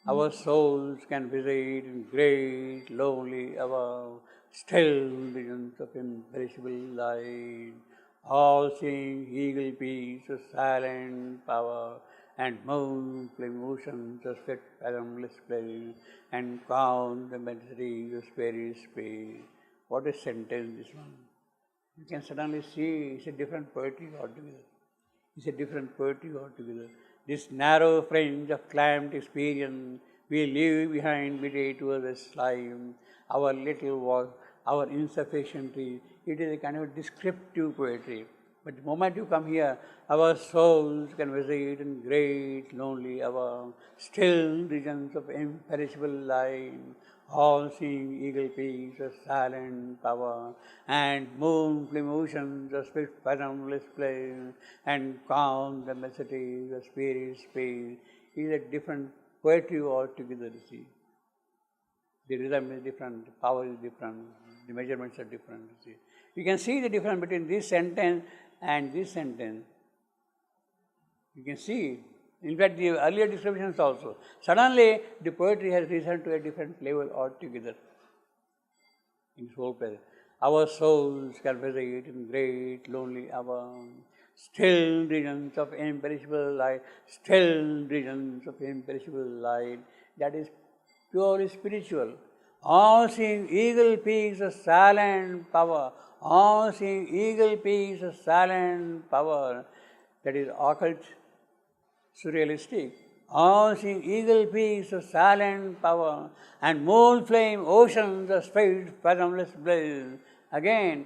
Our souls can visit in great, lonely hour, still visions of imperishable light, all-seeing eagle peace of silent power, and moon flame oceans of swift fathomless play, and calm the medicity of spirit space. What a sentence this one! You can suddenly see it's a different poetry altogether. It's a different poetry altogether. This narrow fringe of climbed experience we leave behind midway towards the slime, our little walk, our insufficiency. It is a kind of descriptive poetry. But the moment you come here, our souls can visit in great lonely hour, still regions of imperishable light, all-seeing eagle peaks of silent power, and moon flame oceans of swift fathomless play, and calm the messenger of spirit space. It is a different poetry altogether, you see. The rhythm is different, the power is different, the measurements are different, you see. You can see the difference between this sentence and this sentence. You can see. In fact, the earlier descriptions also. Suddenly, the poetry has risen to a different level altogether. In its whole presence. Our souls can visit in great lonely hour, still regions of imperishable light, still regions of imperishable light. That is purely spiritual. All-seeing eagle peaks of silent power, all-seeing eagle peaks of silent power. That is occult, surrealistic, all-seeing eagle peaks of silent power, and moon flame oceans of straight fathomless bliss. Again,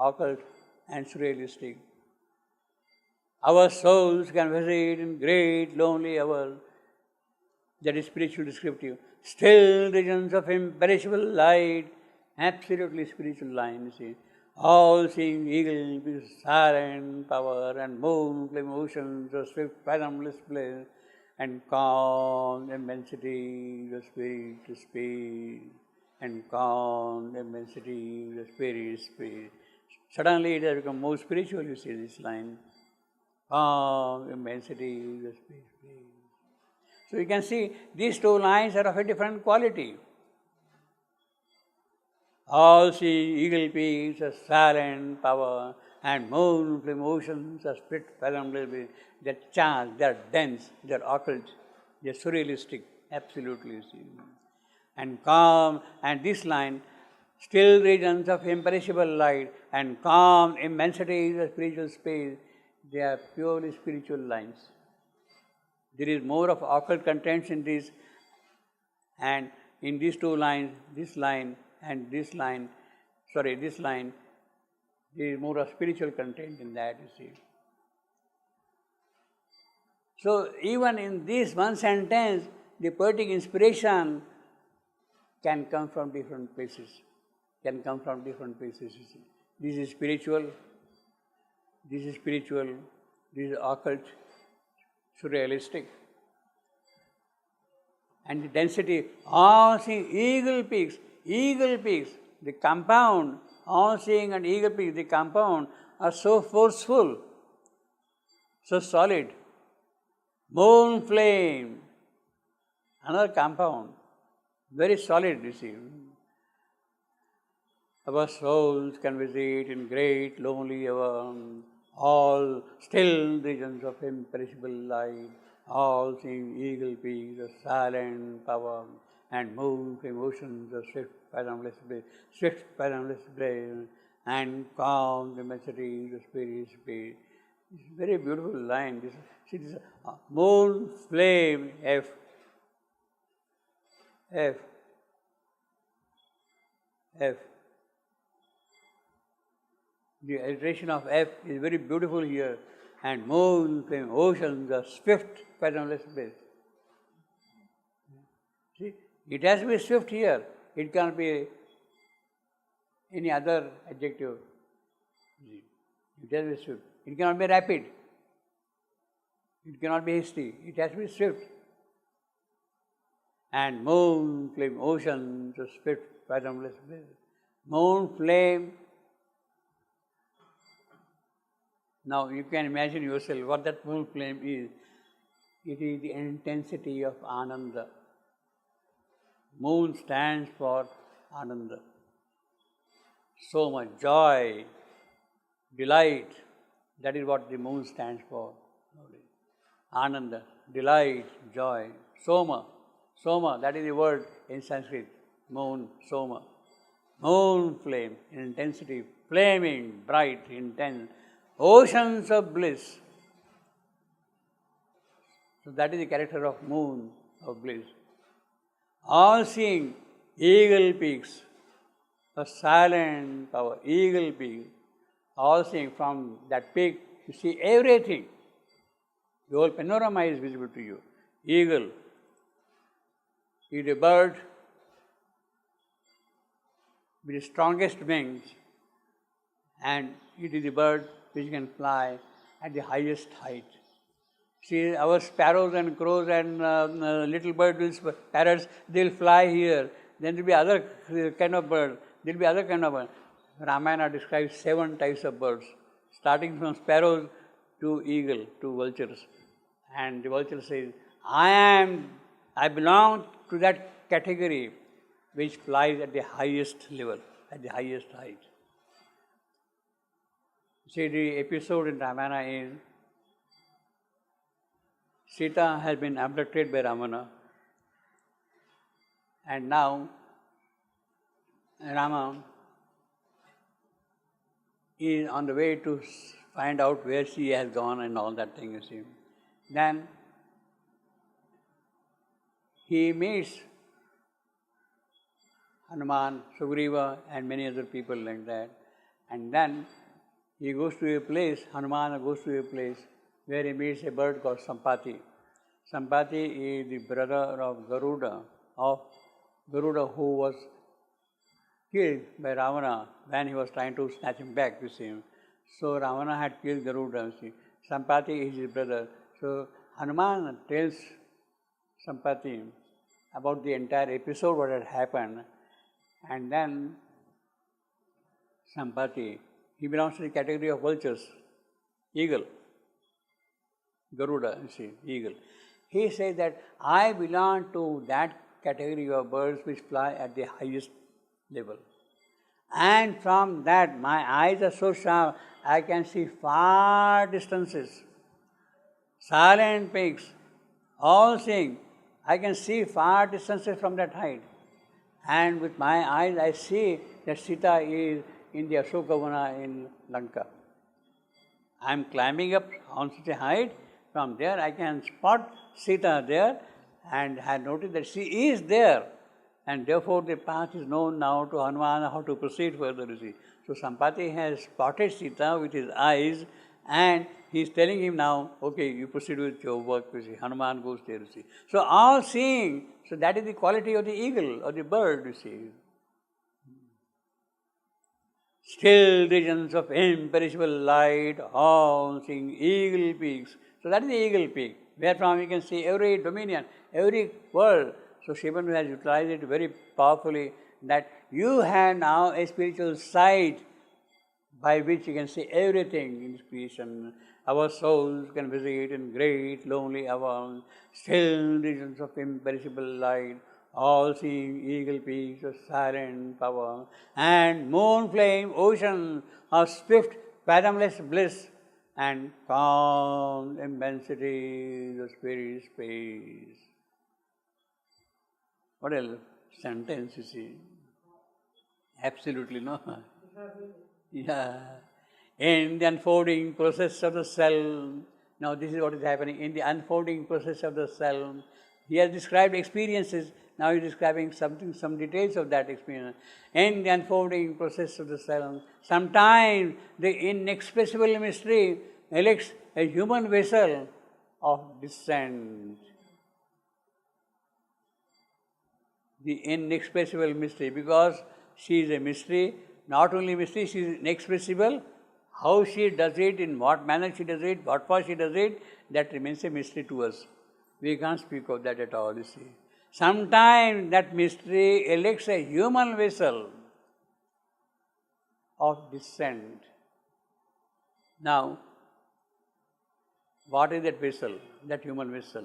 occult and surrealistic. Our souls can visit in great lonely hour. That is spiritual descriptive. Still regions of imperishable light, absolutely spiritual line, you see. All-seeing eagle with silent power, and moon flame oceans of swift fathomless bliss, and calm immensity of spirit to space, and calm immensity of spirit space. Suddenly it has become more spiritual, you see this line. Calm immensity of spirit space. So you can see these two lines are of a different quality. All-seeing eagle peaks of silent power, and moon flame oceans of split fathomless bliss. They're charged, they're dense, they're occult, they're surrealistic, absolutely. And calm, and this line, still regions of imperishable light, and calm immensities of spiritual space, they are purely spiritual lines. There is more of occult contents in this, and in these two lines, this line and this line, there is more of spiritual content in that, you see. So even in this one sentence, the poetic inspiration can come from different places, you see. This is spiritual, this is occult, surrealistic. And the density, all-seeing eagle peaks, the compound, all-seeing and eagle peaks, the compound are so forceful, so solid. Moon flame, another compound, very solid, you see. Our souls can visit in great lonely hour, all still regions of imperishable light, all seeing eagle peaks of silent power, and moon flame oceans of swift fathomless bliss, and calm the immensity of spirit space. It's a very beautiful line. This is moon flame F. The iteration of F is very beautiful here. And moon flame oceans of swift fathomless bliss. See, it has to be swift here. It can't be any other adjective. It has to be swift. It cannot be rapid. It cannot be hasty. It has to be swift. And moon flame oceans of swift fathomless bliss. Moon flame. Now you can imagine yourself what that moon flame is. It is the intensity of Ananda. Moon stands for Ananda. So much joy, delight, that is what the moon stands for. Ananda, delight, joy. Soma, Soma, that is the word in Sanskrit. Moon, Soma. Moon flame, intensity, flaming, bright, intense. Oceans of bliss. So that is the character of moon, of bliss. All-seeing, eagle peaks. A silent power, eagle peak. All-seeing, from that peak you see everything. The whole panorama is visible to you. Eagle is a bird with the strongest wings, and it is a bird which can fly at the highest height. See, our sparrows and crows and little birds, parrots, they'll fly here. Then there'll be other kind of bird. There'll be other kind of bird. Ramayana describes 7 types of birds, starting from sparrows to eagle, to vultures. And the vulture says, I belong to that category which flies at the highest level, at the highest height. See, the episode in Ramayana is Sita has been abducted by Ravana, and now Rama is on the way to find out where she has gone and all that thing, you see. Then he meets Hanuman, Sugriva and many other people like that. And then he goes to a place, Hanuman goes to a place where he meets a bird called Sampati. Sampati is the brother of Garuda who was killed by Ravana when he was trying to snatch him back, you see. So Ravana had killed Garuda, you see. Sampati is his brother. So Hanuman tells Sampati about the entire episode, what had happened. And then Sampati, he belongs to the category of vultures, eagle, Garuda, you see, eagle. He says that I belong to that category of birds which fly at the highest level. And from that, my eyes are so sharp, I can see far distances, silent peaks, all seeing. I can see far distances from that height. And with my eyes, I see that Sita is in the Ashokavana in Lanka. I am climbing up on such a height. From there, I can spot Sita there, and I noticed that she is there. And therefore, the path is known now to Hanuman how to proceed further, you see. So, Sampati has spotted Sita with his eyes, and he is telling him now, okay, you proceed with your work, you see. Hanuman goes there, you see. So, all seeing, so that is the quality of the eagle or the bird, you see. Still regions of imperishable light, all seeing eagle peaks. So, that is the eagle peak, wherefrom you can see every dominion, every world. So, Shivan has utilized it very powerfully that you have now a spiritual sight by which you can see everything in creation. Our souls can visit in great lonely hours, still regions of imperishable light, all seeing eagle peaks of silent power, and moon flame ocean of swift fathomless bliss, and calm immensity of spirit space. What a sentence, you see. Absolutely no. Yeah. In the unfolding process of the self, now this is what is happening. In the unfolding process of the self, he has described experiences, now he is describing some details of that experience. In the unfolding process of the self, sometimes the inexpressible mystery elects a human vessel of descent. The inexpressible mystery, because she is a mystery, not only mystery, she is inexpressible. How she does it, in what manner she does it, what for she does it, that remains a mystery to us. We can't speak of that at all, you see. Sometimes that mystery elects a human vessel of descent. Now, what is that vessel, that human vessel?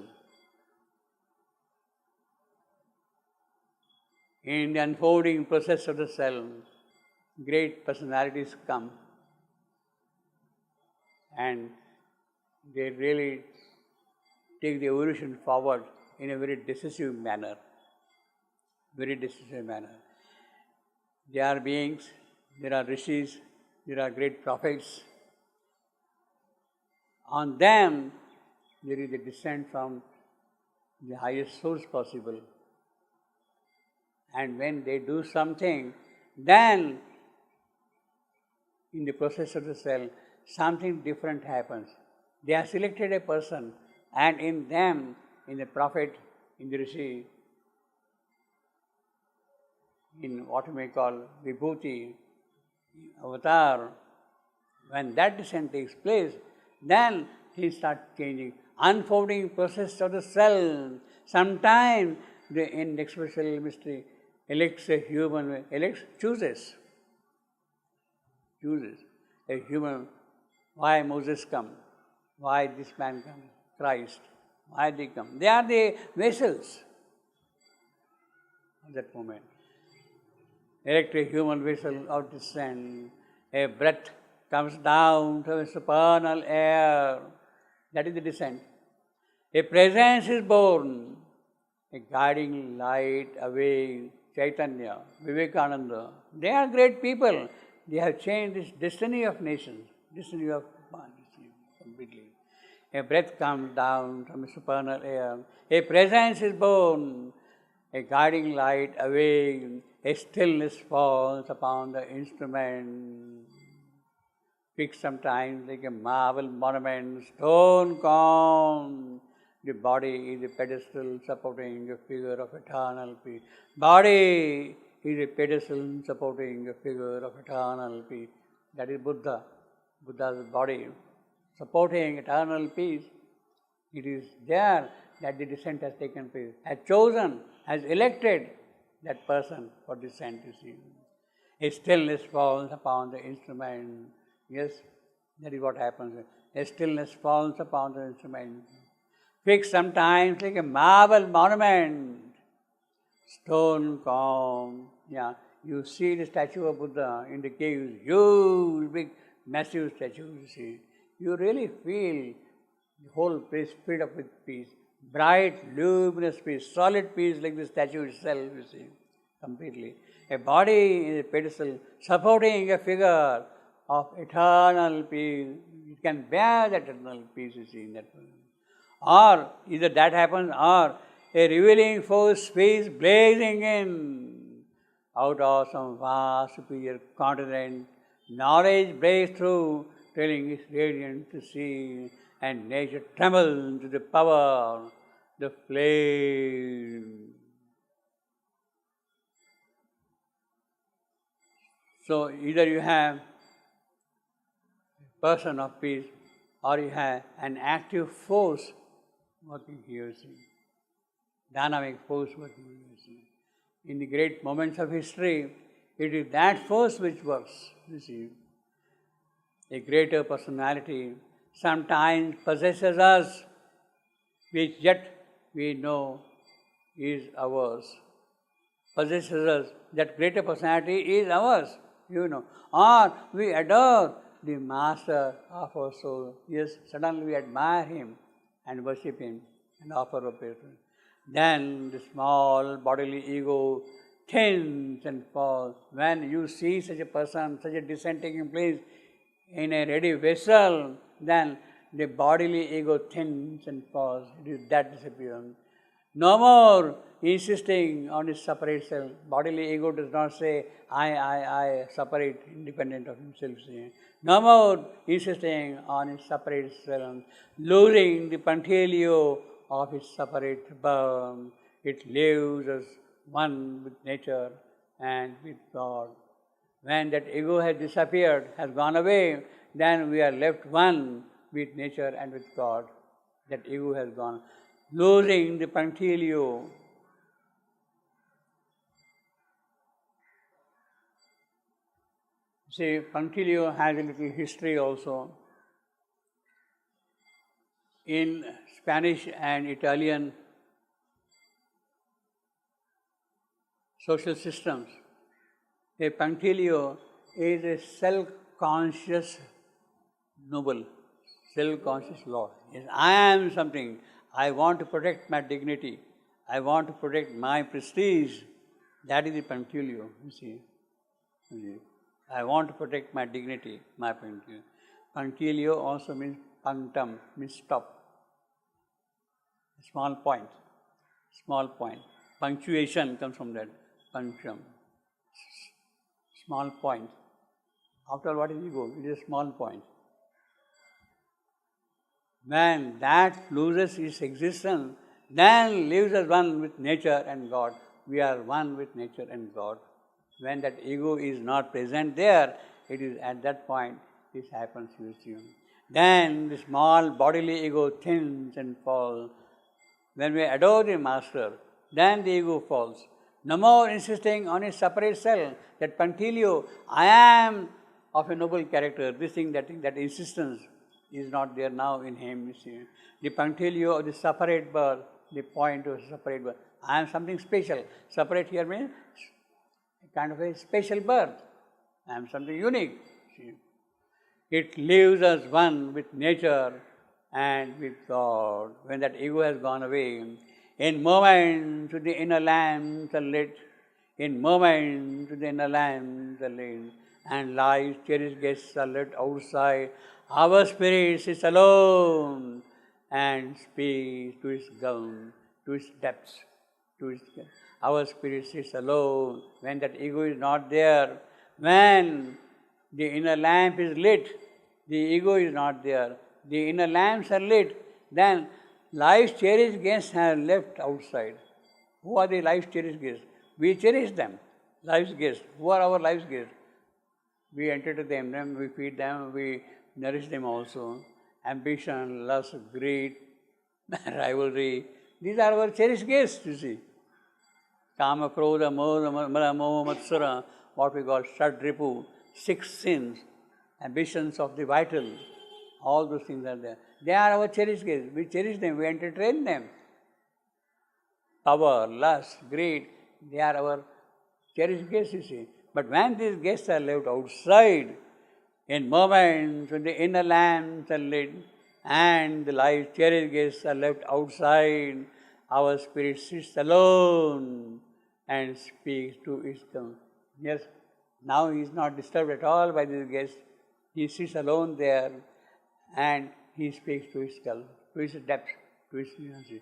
In the unfolding process of the self, great personalities come and they really take the evolution forward in a very decisive manner. Very decisive manner. They are beings, there are rishis, there are great prophets. On them, there is a descent from the highest source possible. And when they do something, then in the process of the self, something different happens. They have selected a person, and in them, in the prophet, in the rishi, in what we may call vibhuti, avatar, when that descent takes place, then things start changing. Unfolding process of the self. Sometimes the inexpressible mystery elects a human, chooses a human. Why Moses come? Why this man come? Christ. Why they come? They are the vessels at that moment. Erect a human vessel of descent. A breath comes down from the supernal air. That is the descent. A presence is born. A guiding light away. Chaitanya, Vivekananda. They are great people. They have changed this destiny of nations, destiny of humanity completely. A breath comes down from the supernal air. A presence is born. A guiding light away. A stillness falls upon the instrument. Fixed sometimes like a marble monument, stone calm. The body is a pedestal supporting a figure of eternal peace. Body is a pedestal supporting a figure of eternal peace. That is Buddha. Buddha's body supporting eternal peace. It is there that the descent has taken place. Has chosen, has elected that person for descent, you see. A stillness falls upon the instrument. Yes, that is what happens. A stillness falls upon the instrument. Fixed sometimes like a marble monument. Stone calm. Yeah, you see the statue of Buddha in the caves, huge, big, massive statue, you see. You really feel the whole place filled up with peace. Bright, luminous peace, solid peace like the statue itself, you see, completely. A body is a pedestal supporting a figure of eternal peace. It can bear that eternal peace, you see, in that way. Or either that happens, or a revealing force space blazing in out of some vast superior continent. Knowledge breaks through, telling its radiant to see, and nature trembles to the power, the flame. So either you have a person of peace, or you have an active force working here, see. Dynamic force working here, see. In the great moments of history, it is that force which works, you see. A greater personality sometimes possesses us, which yet we know is ours. Possesses us, that greater personality is ours, you know. Or we adore the master of our soul. Yes, suddenly we admire him and worship him and offer obeisance. Then the small bodily ego thins and falls. When you see such a person, such a descent taking place in a ready vessel, then the bodily ego thins and falls. It is that disappearance. No more insisting on his separate self. Bodily ego does not say, I, separate, independent of himself. No more insisting on his separate self, losing the punctilio of his separate birth. It lives as one with nature and with God. When that ego has disappeared, has gone away, then we are left one with nature and with God. That ego has gone. Losing the punctilio. See, punctilio has a little history also. In Spanish and Italian, social systems. A punctilio is a self-conscious noble, self-conscious lord. Yes, I am something. I want to protect my dignity. I want to protect my prestige. That is the punctilio, you see. I want to protect my dignity, my punctilio. Punctilio also means punctum, means stop. Small point. Small point. Punctuation comes from that. Punctum. Small point. After all, what is ego? It is a small point. When that loses its existence, then leaves us one with nature and God. We are one with nature and God. When that ego is not present there, it is at that point this happens with you. Then the small bodily ego thins and falls. When we adore the Master, then the ego falls. No more insisting on a separate self, that punctilio, I am of a noble character, this thing, that insistence is not there now in him, you see. The punctilio of the separate birth, the point of separate birth. I am something special. Separate here means kind of a special birth. I am something unique. See. It leaves us one with nature and with God. When that ego has gone away, in moments the inner lamps are lit, in moments the inner lamps are lit, and life's cherished guests are lit outside, our spirit sits alone and speaks to its ground, to its depths, to its depths. Our spirit sits alone when that ego is not there. When the inner lamp is lit, the ego is not there. The inner lamps are lit, then life's cherished guests are left outside. Who are the life's cherished guests? We cherish them, life's guests. Who are our life's guests? We entertain them, we feed them, we nourish them also. Ambition, lust, greed, rivalry, these are our cherished guests, you see. Kama, Krodha, Mara, Moha, Matsara, what we call Shadripu, 6 sins, ambitions of the vital, all those things are there. They are our cherished guests. We cherish them, we entertain them. Power, lust, greed, they are our cherished guests, you see. But when these guests are left outside, in moments when the inner lamps are lit and the life's cherished guests are left outside, our spirit sits alone and speaks to its own. Yes, now he is not disturbed at all by these guests. He sits alone there and he speaks to his skull, to his depth, to his energy.